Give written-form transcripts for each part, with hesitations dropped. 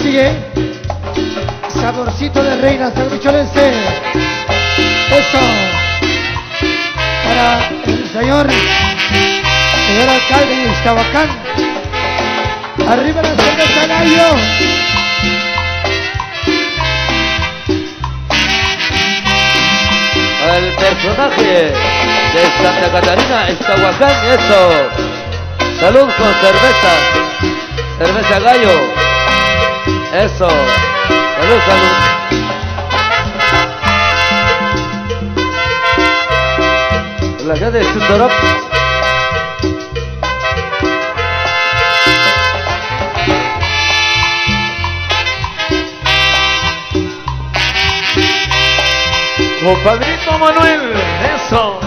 sigue. Saborcito de reina, sanguicholense. Eso. Para el señor alcalde de Iztahuacán. Arriba la cerveza Gallo. El personaje de Santa Catarina, Iztahuacán, eso. Salud con cerveza Gallo. Eso. Salud. La gente de Chutorop. Compadrito Manuel, eso.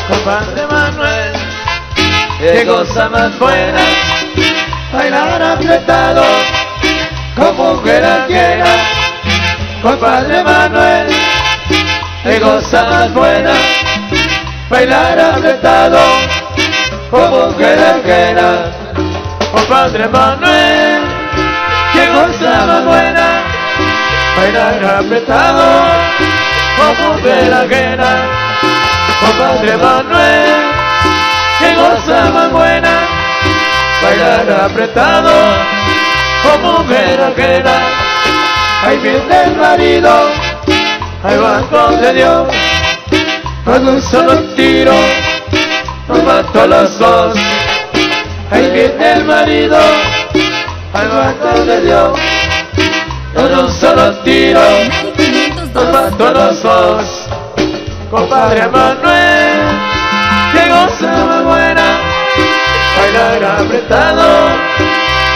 Compadre Manuel, qué cosa más buena, bailar apretado como mujer ajena. Compadre Manuel, qué cosa más buena, bailar apretado como mujer ajena. Compadre Manuel, qué cosa más buena, bailar apretado como mujer ajena. Compadre Manuel, qué cosa más buena, bailar apretado como mujer ajena. Ahí viene el marido, ahí va donde Dios, con un solo tiro nos mató a los dos. Ahí viene el marido, ahí va donde Dios, con un solo tiro nos mató a los dos. Compadre Manuel, qué cosa más buena, bailar apretado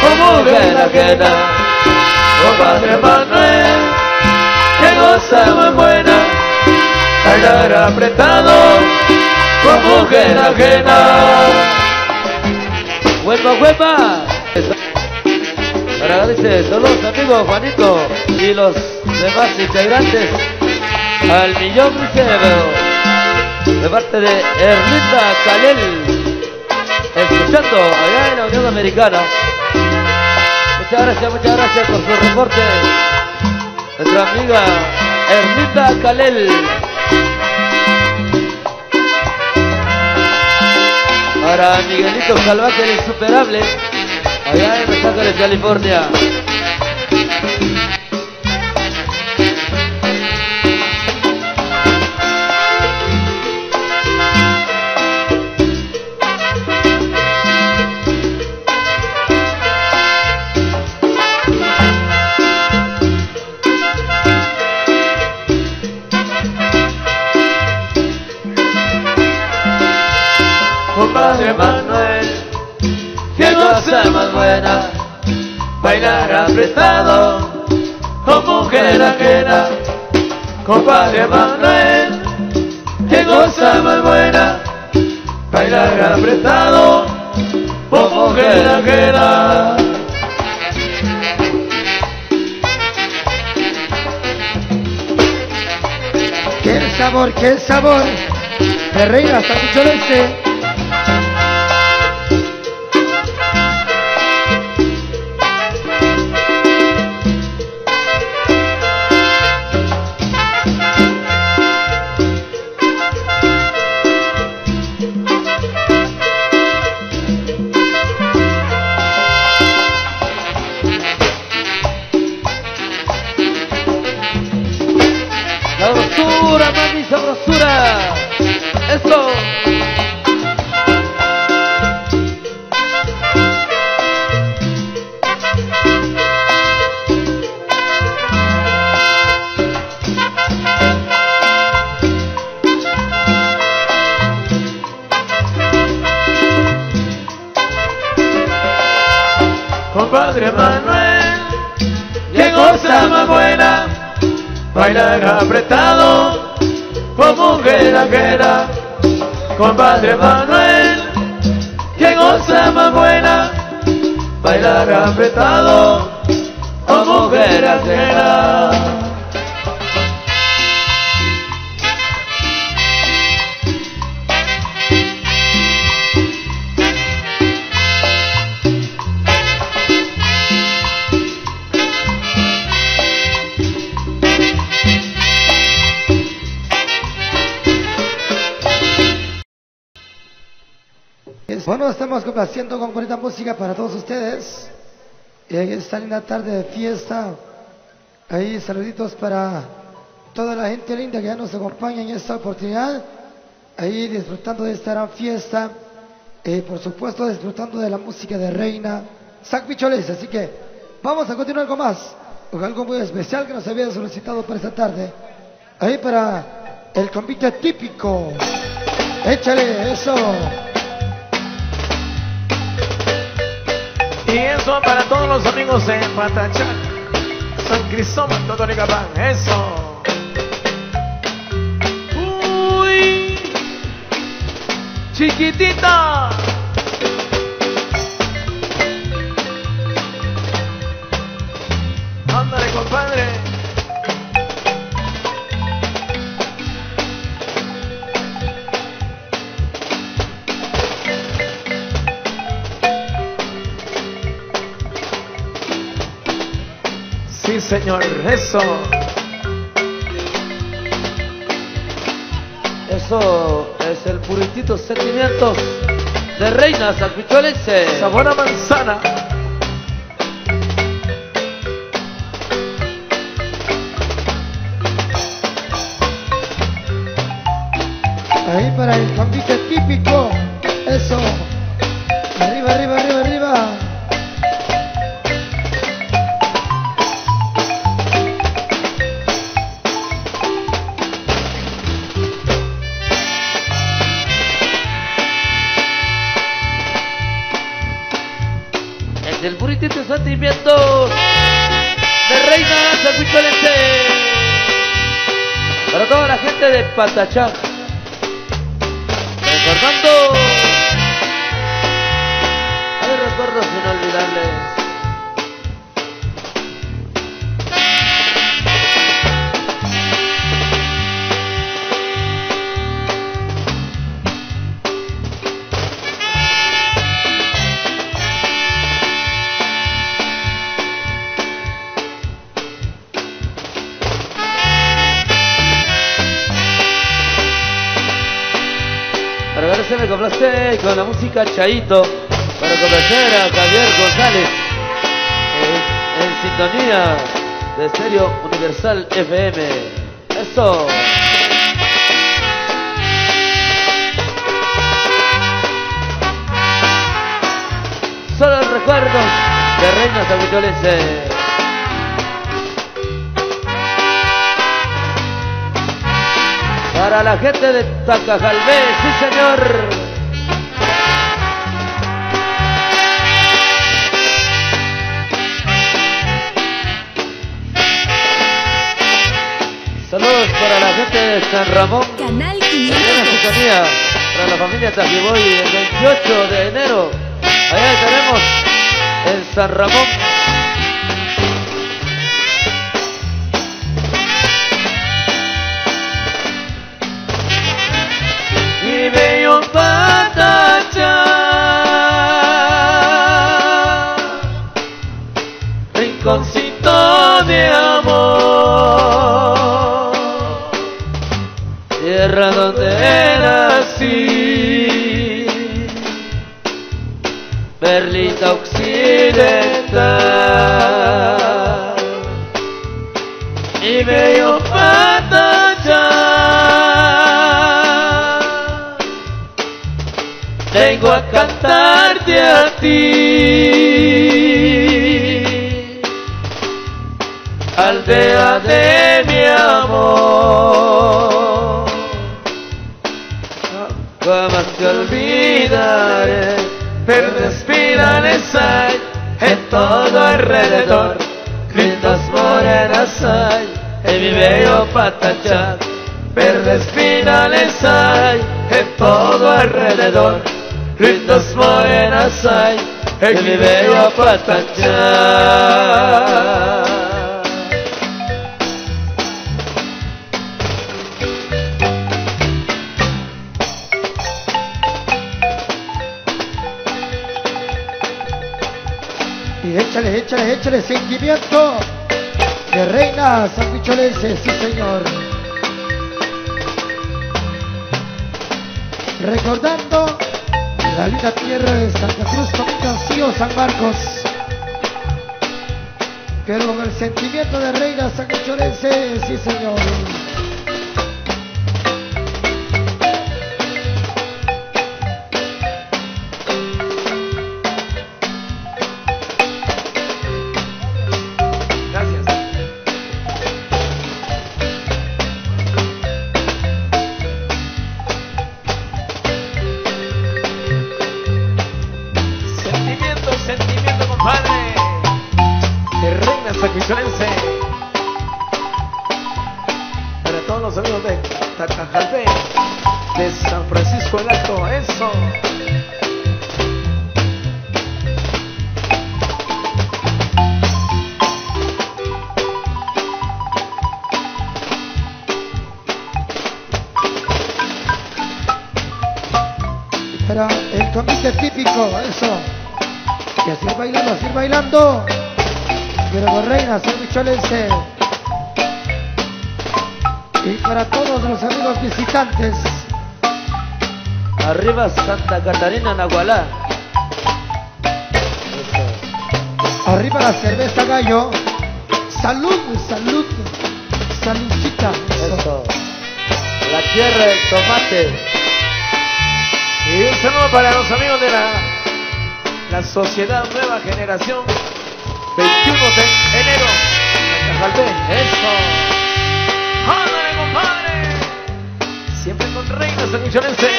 como mujer ajena. Compadre Manuel, qué cosa más buena, bailar apretado como mujer ajena. ¡Huepa! Para agradecer a los amigos Juanito y los demás integrantes. Al millón de parte de Erlinda Calel, escuchando allá en la Unión Americana. Muchas gracias por su reporte, nuestra amiga Erlinda Calel. Para Miguelito Salvaje, el insuperable, allá en Los Ángeles, California. Compadre Manuel, qué cosa más buena, bailar apretado como mujer ajena. Compadre Manuel, qué cosa más buena, bailar apretado como mujer ajena. Qué sabor de reina sanguicholense. Sabrosura, mami, sabrosura. Eso. Compadre Manuel, qué osa más buena, bailar apretado, con mujer ajena, compadre Manuel. Qué cosa más buena, bailar apretado, con mujer ajena. Bueno, estamos complaciendo con bonita música para todos ustedes en esta linda tarde de fiesta. Ahí saluditos para toda la gente linda que ya nos acompaña en esta oportunidad, ahí disfrutando de esta gran fiesta, por supuesto disfrutando de la música de Reina San Picholes. Así que vamos a continuar con más, con algo muy especial que nos había solicitado para esta tarde, ahí para el convite típico. Échale eso. Y eso para todos los amigos en Patachac, San Cristóbal, Totonicapán, eso. Uy, chiquitita. Ándale, compadre. Sí, señor, eso. Eso es el puritito sentimientos de Reina San Picholense. Sabor a manzana. Ahí para el convite típico. Eso. Arriba, arriba, arriba, arriba. Es el puritito sentimientos de Reina San Picholense. Para toda la gente de Patachac. Recordando, hay recuerdos inolvidables. Para ver si me complace con la música Chaito, para complacer a Javier González en sintonía de Estéreo Universal FM. Eso. Solo recuerdos de Reina San Picholense. Para la gente de Tacajalvé, sí señor. Saludos para la gente de San Ramón. Canal Buena 502. sintonía para la familia Tajiboy el 28 de enero. Allá estaremos en San Ramón. Mi bello Patachac, rinconcito de amor, tierra donde nací, perlita occidental. Mi bello Patachac, vengo a cantarte a ti, aldea de mi amor. Jamás te olvidaré, verdes pinales hay en todo alrededor, lindas morenas morenas hay en mi bello Patachac, verdes pinales hay en todo alrededor, lindas morenas hay en mi bello Patachac. Y échale, échale, échale sentimiento de reina sanguicholense, sí señor. Recordando la linda tierra de Santa Cruz, Comicancillo, San Marcos, pero con el sentimiento de reina sanguicholense, sí señor. Sentimiento, compadre, de reina sanguicholense. Para todos los amigos de Tacajalpe, de San Francisco el Alto, eso. Para el convite típico, eso. Y así bailando, así bailando. Quiero con reina sanguicholense. Y para todos los amigos visitantes. Arriba Santa Catarina, Nahualá. Arriba la cerveza gallo. Salud, salud. Saludcita. Eso. La tierra del tomate. Y un saludo para los amigos de la Sociedad Nueva Generación, 21 de enero, Tacajalpe. Eso. ¡Ándale, compadre! Siempre con reina sanguicholense.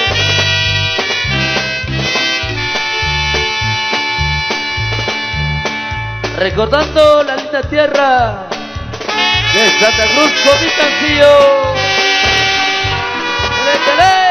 Recordando la linda tierra de Santa Cruz, Comicancillo. ¡Métele!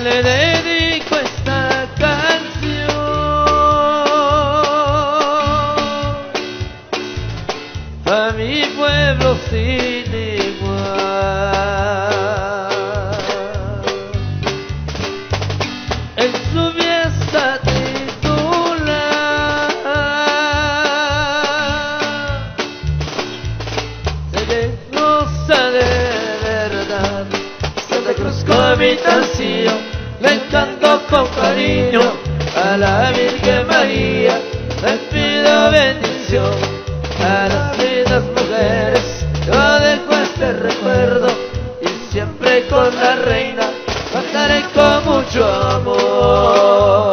Le dedico esta canción a mi pueblo sin igual. En su fiesta titular se le goza de verdad. Santa Cruz, Comicancillo, le canto con cariño a la Virgen María, le pido bendición a las lindas mujeres. Yo dejo este recuerdo y siempre con la reina cantaré con mucho amor.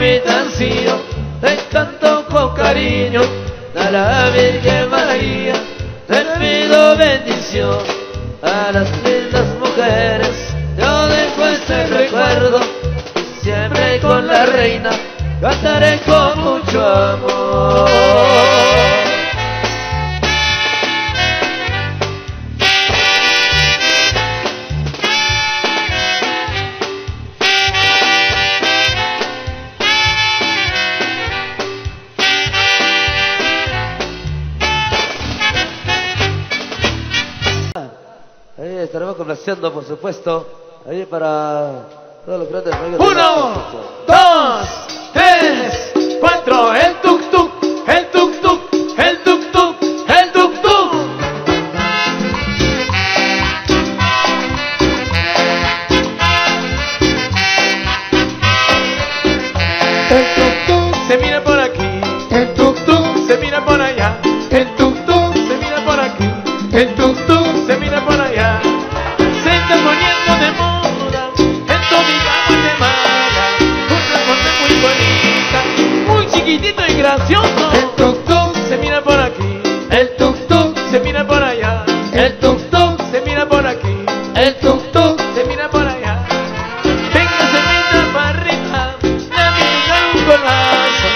habitación, te canto con cariño, a la Virgen María, te pido bendición, a las lindas mujeres, yo dejo este recuerdo, siempre con la reina, cantaré con mucho amor. Ahí estaremos complaciendo, por supuesto, ahí para todos los grandes amigos. 1, 2, 3, 4, el tuk tuk, el tuk tuk, el tuk tuk, el tuk tuk. El tuk-tuk, Se mira por aquí, el tuk-tuk, se mira por allá, el tuk-tuk, se mira por aquí, el tuk-tuk, se mira por allá. Se está poniendo de moda en toda Guatemala, un transporte muy bonita, muy chiquitito y gracioso. el tuk-tuk, Se mira por aquí, el tuk-tuk, se mira por allá, el tuk-tuk, se mira por aquí, el tuk-tuk, se mira por allá. Venga, se mira para arriba, la mira un golazo.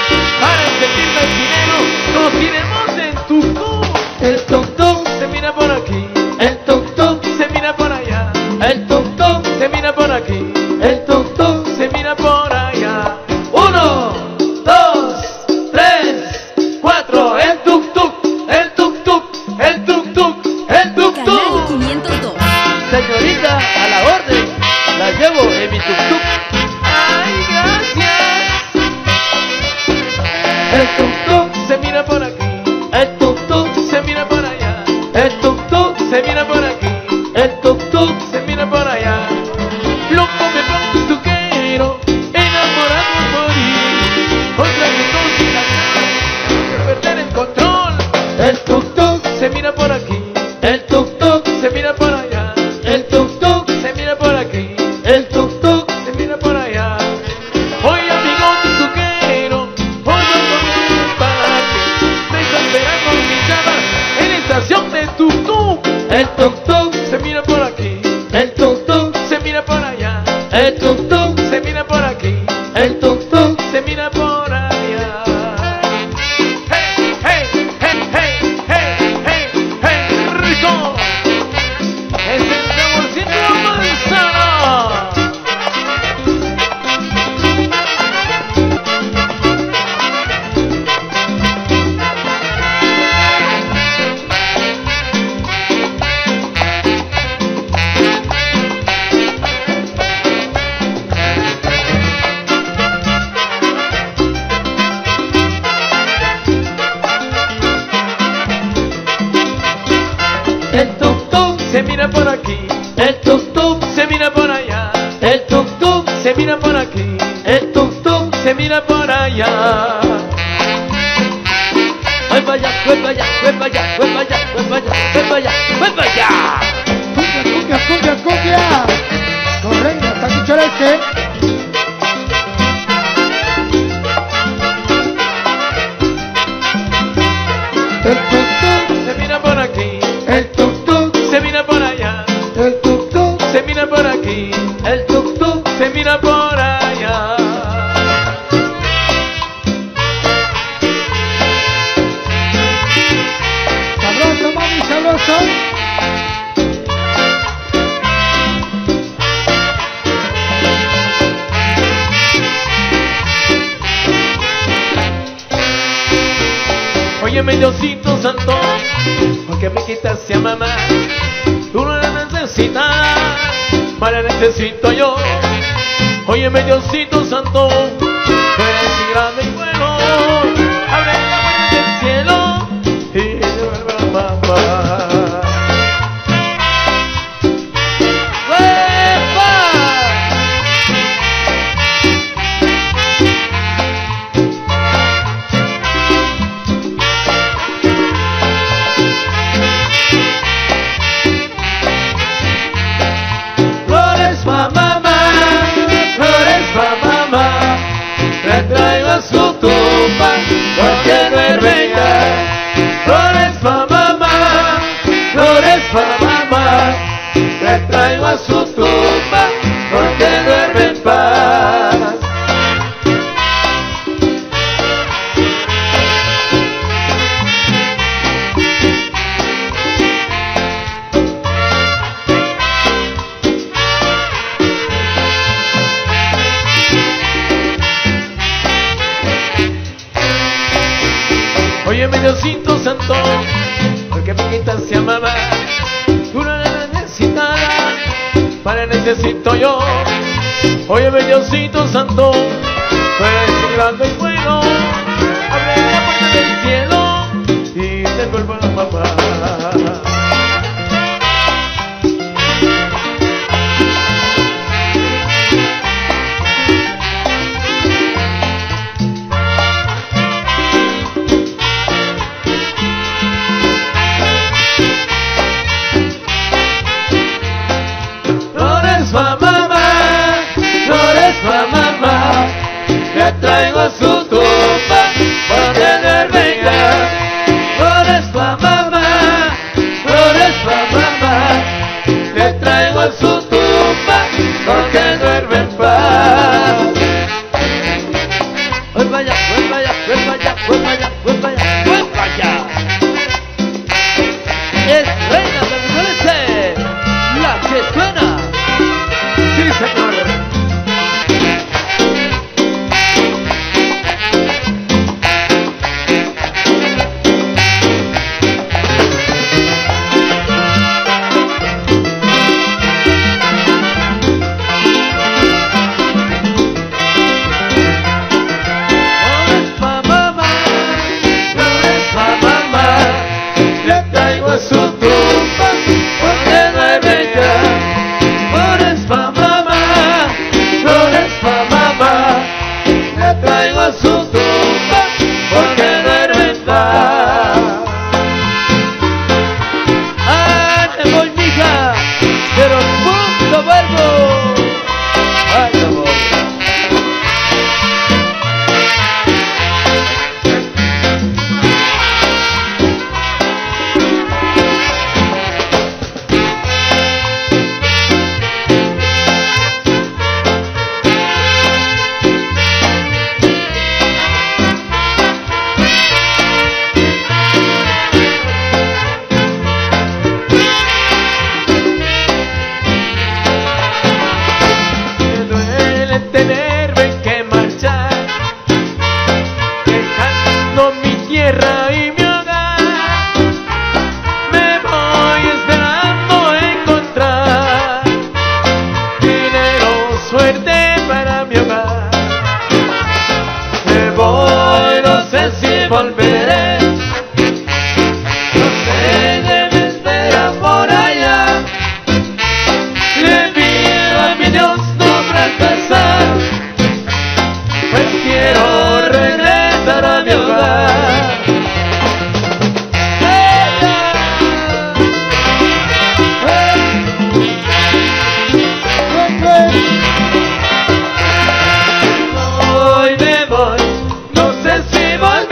Para sentirme el dinero, nos iremos en tuk-tuk. el tuk-tuk, Se mira por aquí, el tuk-tuk, se mira por allá, el tuk-tuk, se mira por aquí, el tuk-tuk. se mira por allá. 1, 2, 3, 4, el tuk-tuk, el tuk-tuk, el tuk-tuk, el Canal tuk-tuk. 502. Señorita, a la orden, la llevo en mi tuk-tuk. Ay, gracias. El tuk-tuk, Se mira por aquí, el tuk-tuk, se mira por allá, el tuk-tuk, se mira por aquí, el tuk-tuk, se mira por allá. Loco me pongo un tuquero, enamorado a morir. Otra que música, perder el control. el tuk-tuk, Se mira por aquí, el tuk-tuk, se mira por allá, el tuk-tuk, se mira por aquí, el tuk-tuk, se mira por allá. Hoy amigo tuquero, hoy yo comienzo el parque. Me está esperando mi chava en la estación de tuk-tuk. el tuk-tuk, Se mira por aquí, el tuk-tuk, se mira por allá, el tuk-tuk, se mira por aquí, el tuk-tuk. se mira por allá. Hey, hey, hey, hey, hey, hey, hey, rico. Es el saborcito manzana. El tuk-tuk, Se mira por aquí, el tuk-tuk, se mira por allá, el tuk-tuk, se mira por aquí, el tuk-tuk. se mira por allá. Voy para allá, voy para allá, voy para allá, voy para allá, voy para allá, voy para allá, voy para allá. Cumbia, cumbia, cumbia, cumbia. Con reina, hasta escuchar este. El tuk-tuk, Se mira por aquí, el tuk-tuk, se mira por allá, el tuk-tuk, se mira por aquí, el tuk-tuk. se mira por allá. Sabroso, mami, sabroso. Óyeme Diosito Santo, porque me quitaste a mamá. Tú no la necesitas, más la necesito yo. Óyeme Diosito Santo, tú eres grande y bueno. Abre la puerta del cielo y devuelve a mamá. ¡Huepa! Flores pa' mamá, flores pa' mamá. Trae porque mi distancia mamá, tú no la necesitas, para necesito yo. Óyeme Diosito Santo, tú eres grande y bueno, abre la puerta del cielo y devuelvo a la mamá. Traigo su tumba para tener venga. Flores pa' mamá, flores pa' mamá. Le traigo su tumba porque duerme en paz. Voy para allá, voy para allá, voy para allá, voy para allá, voy para allá, voy para allá. Es Reina Permanece, la que suena. Sí, señor. Volveré, no sé qué me espera por allá. Le pido a mi Dios no fracasar, pues quiero regresar a mi hogar. Hoy me voy, no sé si volveré.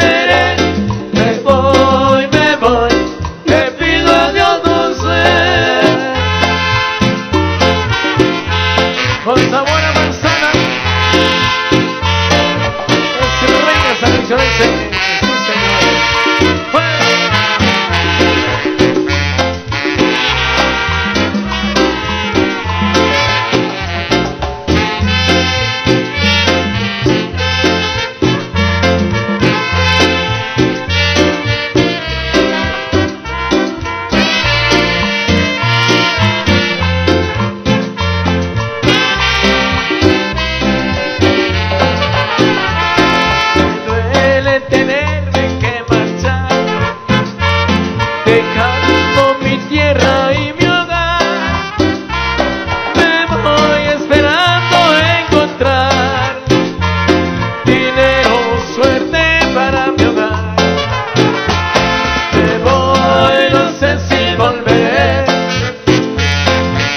Con sabor a manzana, es Reina Sanchorense, sí señor. Dejando mi tierra y mi hogar, me voy esperando encontrar dinero, suerte para mi hogar. Me voy, no sé si volveré,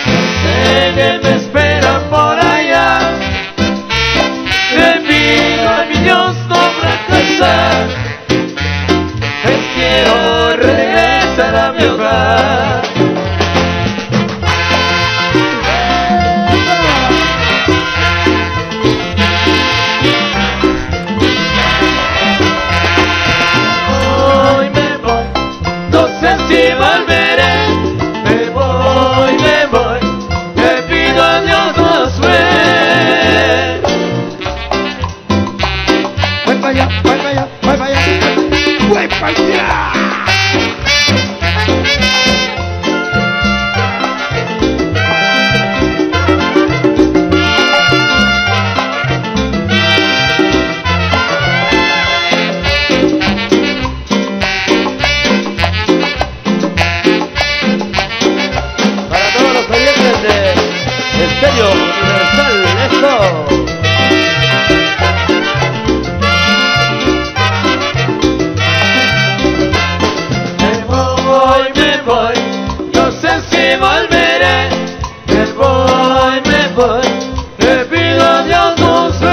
no sé qué me espera por allá. Le pido a mi Dios no fracasar, pues quiero regresar a mi hogar. Hoy me voy, no sé si volveré. Me voy, le pido a Dios no suerte. Voy para allá, voy para allá, voy para allá, voy para allá. si volveré. Me voy, le pido a Dios no sé.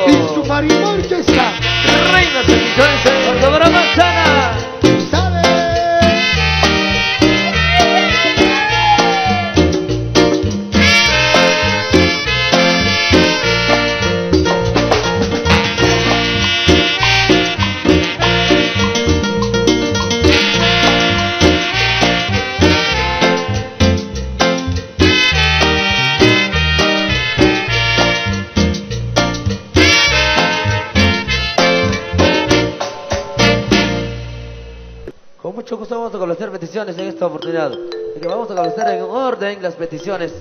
Y su marimorquesa Reina Santiago, Ortobara Manzana. Con mucho gusto vamos a complacer peticiones en esta oportunidad. Así que vamos a complacer en orden las peticiones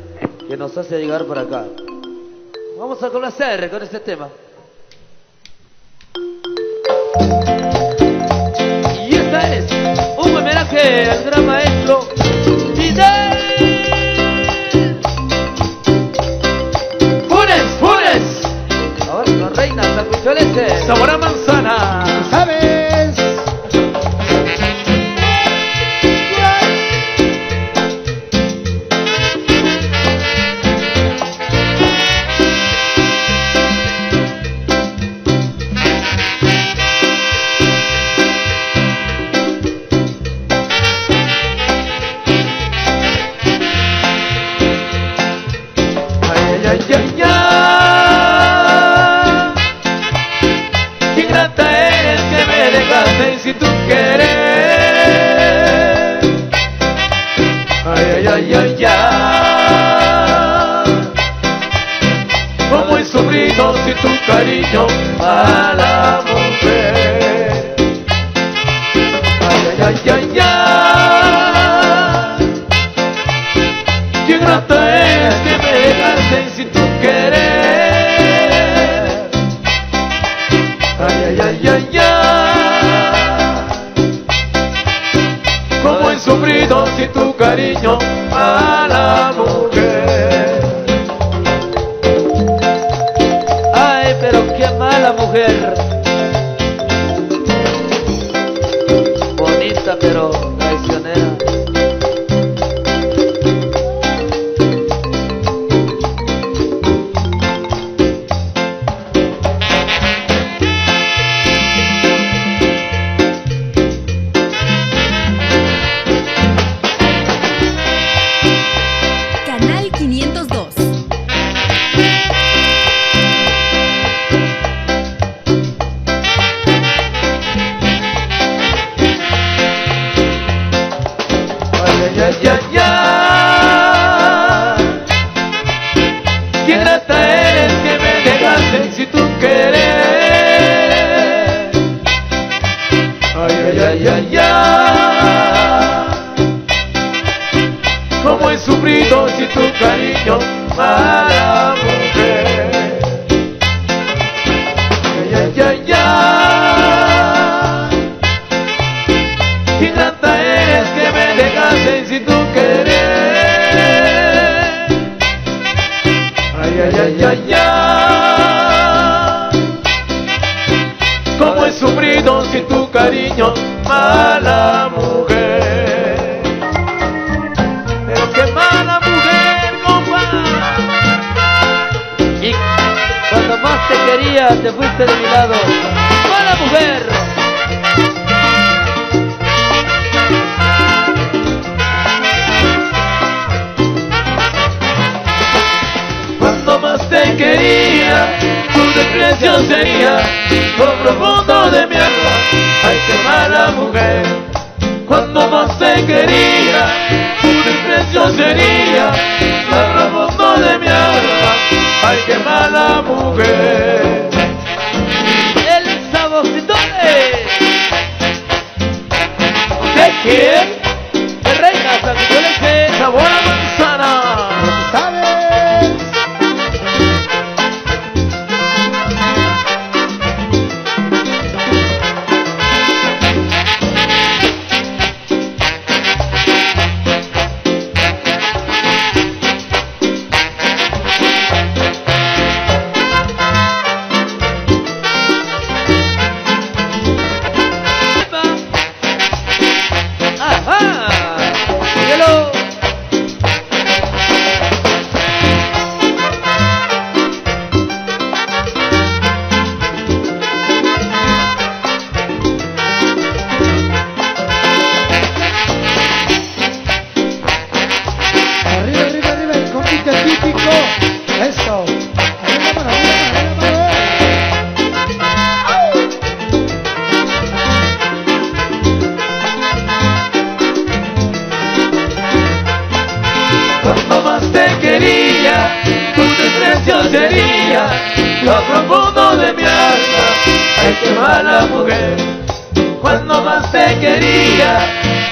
que nos hace llegar por acá. Vamos a complacer con este tema. Y esta es un homenaje al gran maestro Fidel Funes. Ahora con Reina Santiago, Sabor a manzana. ¿Sabes? Qué grata eres que me dejaste sin tu querer. Ay, ay, ay, ay, ay. Como es sufrido sin tu cariño a la mujer. Ay, ay, ay, ay, ay. Qué grata eres que me dejaste sin tu querer. Ay, ay, ay, ay, ay. Como he sufrido sin tu cariño a la mujer. ay, pero qué mala mujer. Bonita pero traicionera. Canal 502. Ay, ay, ay, ay, ay. Qué grata eres que me dejaste sin tu querer. Ay, ay, ay, ay, ay. Como he sufrido sin tu cariño a la mujer. Ay, ay, ay, ay. Qué grata eres que me dejaste sin tu querer. Ay, ay, ay, ay, ay. Como he sufrido sin tu cariño, mala mujer. Pero qué mala mujer, compa. Y cuando más te quería, te fuiste de mi lado. ¡Mala mujer! Cuando más te quería, tu desprecio sería lo profundo de mi alma. Ay, qué mala mujer, cuando más te quería, tu desprecio sería lo profundo de mi alma. Ay, qué mala mujer. El Saborcitones. ¿De quién? De Reina San Nicolás. Sabor a manzana. ¿Sabes? Eso. Arriba la mano, arriba la mano. Cuando más te quería, tu desprecio sería lo profundo de mi alma. Ay, qué mala mujer. Cuando más te quería,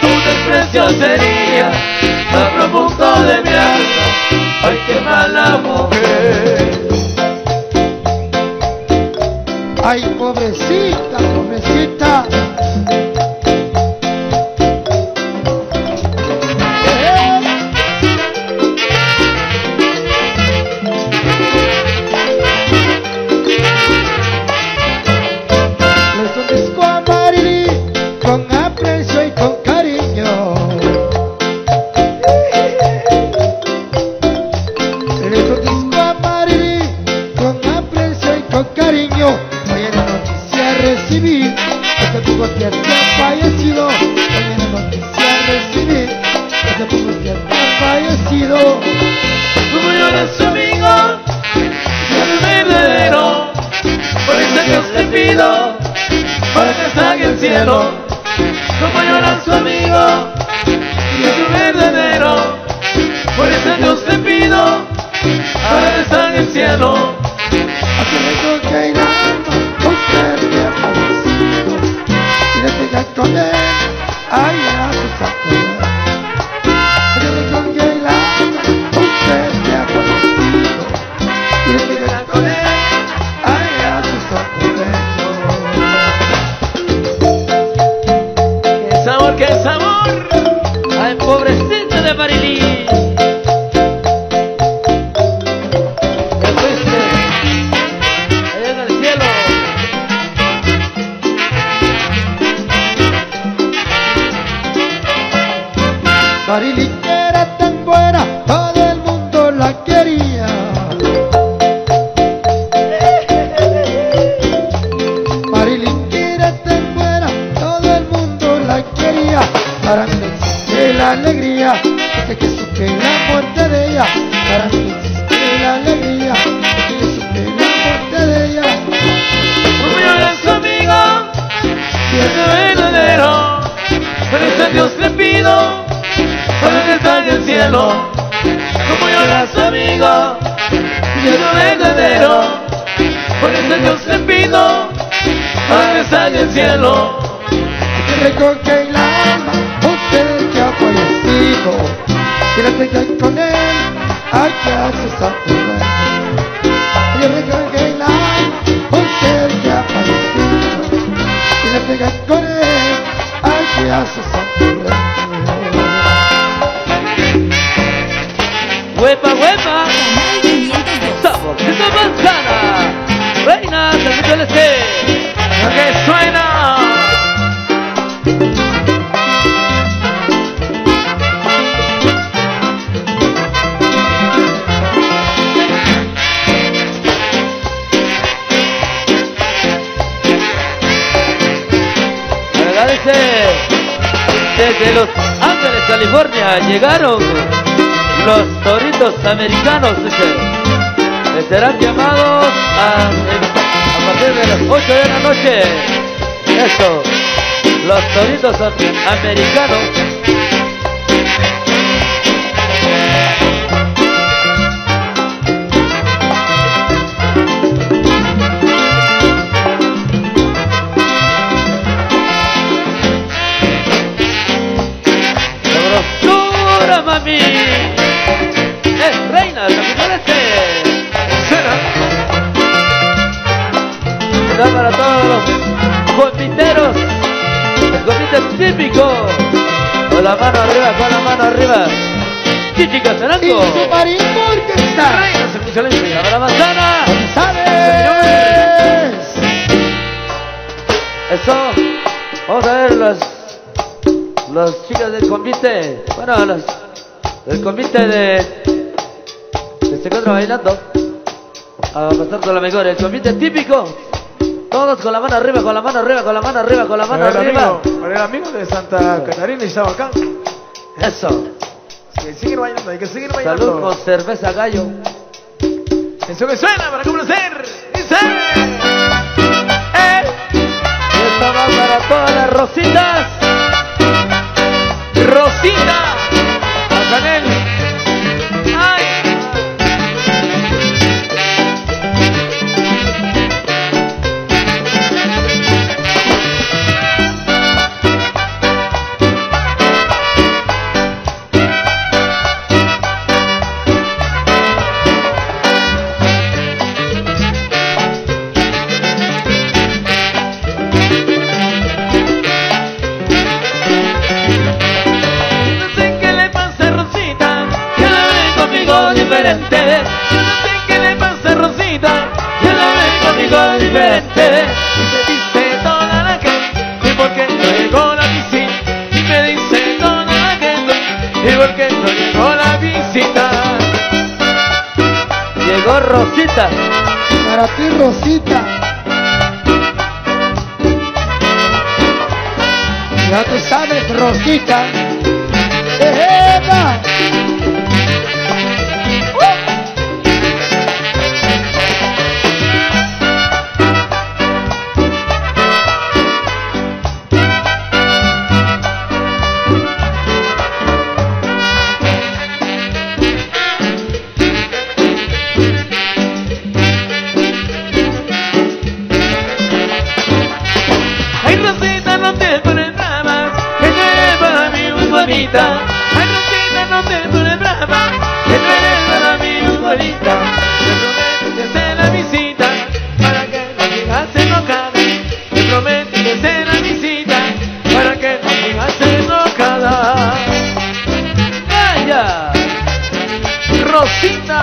tu desprecio sería lo profundo de mi alma. Ay, qué mala mujer. Ay, pobrecita, pobrecita. Les un disco a Marily con aprecio y con cariño. Les un disco a Marily con aprecio y con cariño. Hoy en la noticia recibí hace poco tiempo ha fallecido. Hoy en la noticia recibí hace poco tiempo ha fallecido. Como yo era su amigo, yo verdadero. Por eso Dios te pido, para que esté en el cielo. Como yo era su amigo, yo tu verdadero. Por eso Dios te pido, para que esté en el cielo. Aquí me toca el alma, usted me ha fallecido. Y le pega con él, ay, a su saco. Aquí me toca el alma, usted me ha fallecido. Y le pega con él, ay, a su saco. ¡Qué sabor, qué sabor! Ay, pobrecita de Marily. Te fuiste allá en el cielo. Marily que era tan buena, todo el mundo la quería. Marily que era tan buena, todo el mundo la quería. Para mí no existe la alegría desde que supe la muerte de ella. Para mí no existe la alegría desde que supe la muerte de ella. Como yo era su amigo, y es verdadero. Por eso Dios te pido, para que esté en el cielo. Como yo era su amigo, y es verdadero. Por eso Dios te pido, para que esté en el cielo. Que recoge el alma, usted que ha fallecido. Que la tenga con él, allá se está jugando. Que recoge el alma, usted que ha fallecido. Que la tenga con él, allá se está jugando. Huepa, huepa. Saborcito manzana. Reina San Nicolás. Lo que suena. Agradece desde Los Ángeles, California, llegaron los toritos americanos. Serán llamados a partir de las 8 de la noche. Eso, los toritos son americanos. ¡Sabrosura, mami! ¡Es reina, capitalete! Da para todos los compiteros, el compite típico, con la mano arriba, con la mano arriba. Chichi Casanango. Y su marimba orquesta. Reina se puso limpia. ¡Para la manzana! ¡González! Eso. Vamos a ver las chicas del convite. Bueno, del convite se encuentran bailando. A pasar con la mejor. El convite típico. Todos con la mano arriba, con la mano arriba, con la mano arriba, con la mano arriba. Para el amigo de Santa Catarina y Sabacán. Eso. Que seguir bailando, hay que seguir bailando. Salud con cerveza gallo. Eso que suena para complacer. Dice. Y esto va para todas las rositas. Rosita. Pasanel. Ay. Diferente. Yo no sé qué le pasa a Rosita, yo la veo conmigo diferente. Y se dice toda la gente, ¿y por qué no llegó la visita? Y me dice toda la gente, ¿y por qué no llegó la visita? Llegó Rosita. Para ti, Rosita. Ya tú sabes, Rosita. ¡Eva! Ay, Rosita, no te pones brava, que tú eres para mí muy bonita. Ay, Rosita, no te pones brava, que tú eres para mí muy bonita. Te prometo que hacer la visita, para que no llegas enojada. Te prometo que hacer la visita, para que no llegas enojada. ¡Vaya! Rosita.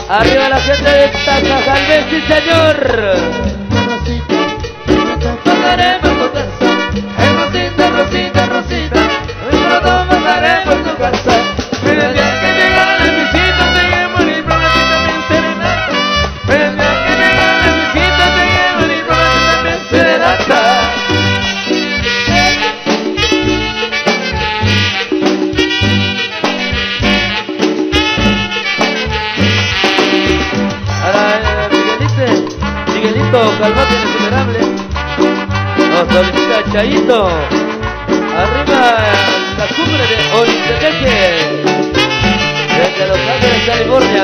Arriba la gente de Tacajalbé, sí señor. Pasaré por tu casa. Ay, Rosita, Rosita, Rosita, Muy pronto pasaré por tu casa. pero el día que llega la visita te llevo y prometo también serenata. Pero el día que llega la visita te llevo y prometo también serenata. Ahora, Miguelito Calvate insuperable. Nos solicita Chayito. Arriba la cumbre de Olintepeque. Desde Los Ángeles, California.